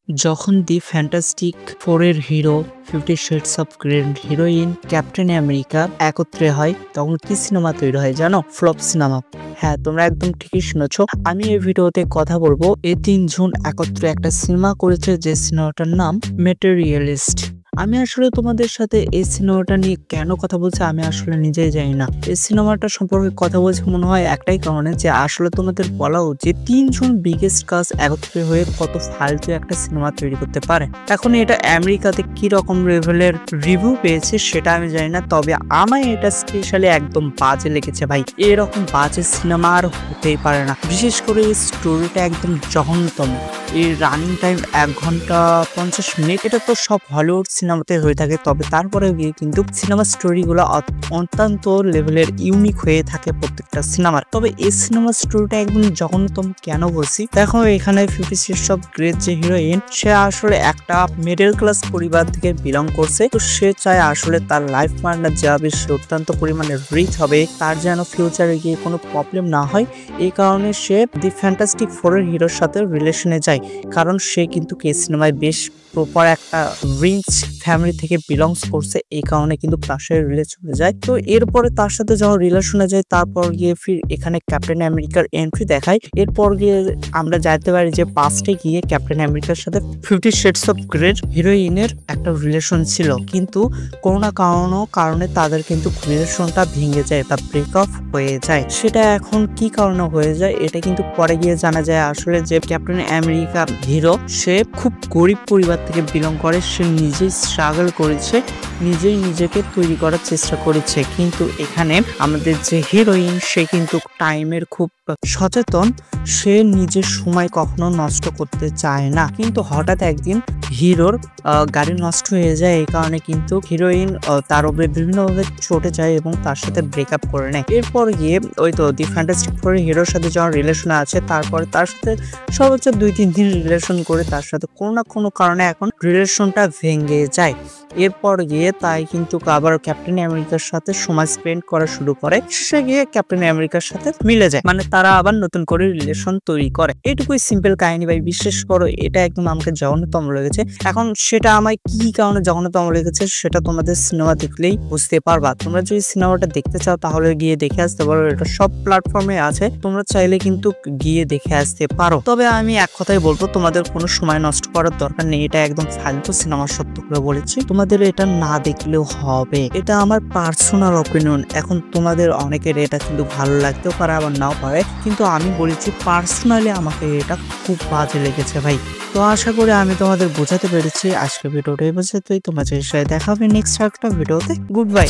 যখন দি ফ্যান্টাস্টিক ফোরের hero 50 shades of grey heroine captain America একত্রে হয় তখন কি সিনেমা তৈরি হয় জানো? Flop cinema. হ্যাঁ, তোমরা একদম ঠিকই শুনেছো। আমি এই ভিডিওতে কথা বলবো এই তিনজন একত্রে একটা সিনেমা করেছে, যে সিনেমাটার নাম ম্যাটেরিয়ালিস্ট। আমি আসলে তোমাদের সাথে এই সিনেমাটা নিয়ে কেন কথা বলছি আমি আসলে নিজেই জানি না। এই সিনেমাটা সম্পর্কে কথা বলছি মনে হয় একটাই কারণে, যে আসলে তোমাদের বলা উচিত তিনজন বিগেস্ট কাস্ট একত্রে হয়ে কত ফালতু একটা সিনেমা তৈরি করতে পারে। এখন এটা আমেরিকাতে কি রকম লেভেলের রিভিউ পেয়েছে সেটা আমি জানি না, তবে আমায় এটা স্পেশালি একদম বাজে লেগেছে ভাই। এরকম বাজে সিনেমা আর হতেই পারে না। বিশেষ করে এই স্টোরিটা একদম জঘন্যতম। এর রানিং টাইম 1 ঘন্টা 50 মিনিট। এটা তো সব হলিউড সিনেমাতে হয়ে থাকে, তবে তারপরে গিয়ে কিন্তু সিনেমা স্টোরিগুলো অত্যন্ত লেভেলের ইউনিক হয়ে থাকে প্রত্যেকটা সিনেমার। তবে এই সিনেমা স্টোরিটা একদম জঘন্যতম কেন বলছি দেখো, এখানে 50 শেডস অফ গ্রে যে হিরোইন, সে আসলে একটা মিডল ক্লাস পরিবার থেকে বিলং করছে। তো সে চায় আসলে তার লাইফ পার্টনার যাবে সে অত্যন্ত পরিমাণে রিচ হবে, তার যেন ফিউচারে গিয়ে কোনো প্রবলেম না হয়। এই কারণে সে দি ফ্যান্টাস্টিক ফোরের হিরোর সাথে রিলেশনে যায়, কারণ সে কিন্তু এই সিনেমায় বেশ প্রপার একটা রিচ ফ্যামিলি থেকে বিলংস করছে। এই কারণে কিন্তু তার সাথে রিলেশনে যায়। তো এরপরে তার সাথে যখন রিলেশনে যায়, তারপর গিয়ে ফির এখানে ক্যাপ্টেন আমেরিকার এন্ট্রি দেখায়। এরপর গিয়ে আমরা জানতে পারি যে পাস্টে গিয়ে ক্যাপ্টেন আমেরিকার সাথে 50 শেডস অফ গ্রে হিরোইনের একটা রিলেশন ছিল, কিন্তু কোনো না কারণে তাদের কিন্তু রিলেশনটা ভেঙে যায় বা ব্রেকআপ হয়ে যায়। সেটা এখন কি কারণে হয়ে যায় এটা কিন্তু পরে গিয়ে জানা যায়। আসলে যে ক্যাপ্টেন আমেরিকা হিরো, সে খুব গরিব পরিবার থেকে বিলং করে। সে নিজেই স্ট্রাগল করেছে, নিজেই নিজেকে তৈরি করার চেষ্টা করেছে। কিন্তু এখানে আমাদের যে হিরোইন, সে কিন্তু টাইমের খুব সচেতন। সে নিজের সময় কখনো নষ্ট করতে চায় না। কিন্তু হঠাৎ একদিন হিরোর গাড়ি নষ্ট হয়ে যায়। এই কারণে কিন্তু হিরোইন তার উপরে বিভিন্নভাবে চটে যায় এবং তার সাথে ব্রেকআপ করে নেয়। এরপর গিয়ে ওই তো দি ফ্যান্টাস্টিক ফোর হিরোর সাথে যখন রিলেশনে আছে, তারপরে তার সাথে সর্বোচ্চ 2-3 দিন রিলেশন করে তার সাথে কোনো না কোনো কারণে এখন রিলেশনটা ভেঙে যায়। এরপর গিয়ে তাই কিন্তু আবার ক্যাপ্টেন আমেরিকার সাথে সময় স্পেন্ড করা শুরু করে। সে গিয়ে ক্যাপ্টেন আমেরিকার সাথে মিলে যায়, মানে তারা আবার নতুন করে রিলেশন তৈরি করে। এটুকুই সিম্পল কাহিনী ভাই। বিশ্বাস করো, এটা একদম আমাকে জঘন্যতম লেগেছে। এখন সেটা আমায় কি কারণে জঘন্যতম লেগেছে সেটা তোমাদের সিনেমা দেখলেই বুঝতে পারবা। তোমরা যদি সিনেমাটা দেখতে চাও তাহলে গিয়ে দেখে আসতে পারো। এটা সব প্ল্যাটফর্মে আছে, তোমরা চাইলে কিন্তু গিয়ে দেখে আসতে পারো। তবে আমি এক কথাই বলবো, তোমাদের কোনো সময় নষ্ট করার দরকার নেই। এটা একদম ফালতু সিনেমা, সত্য করে বলেছি। তোমাদের এটা না দেখলেও হবে। এটা আমার পার্সোনাল অপিনিয়ন। এখন তোমাদের অনেকের এটা কিন্তু ভালো লাগতেও পারে, আবার নাও পারে, কিন্তু আমি বলেছি পার্সোনালি আমাকে এটা খুব বাজে লেগেছে ভাই। তো আশা করি আমি তোমাদের বোঝাতে পেরেছি। আজকে ভিডিওটা এই পর্যন্তই। তোমাদের সাথে দেখা হবে নেক্সট একটা ভিডিওতে। Good bye.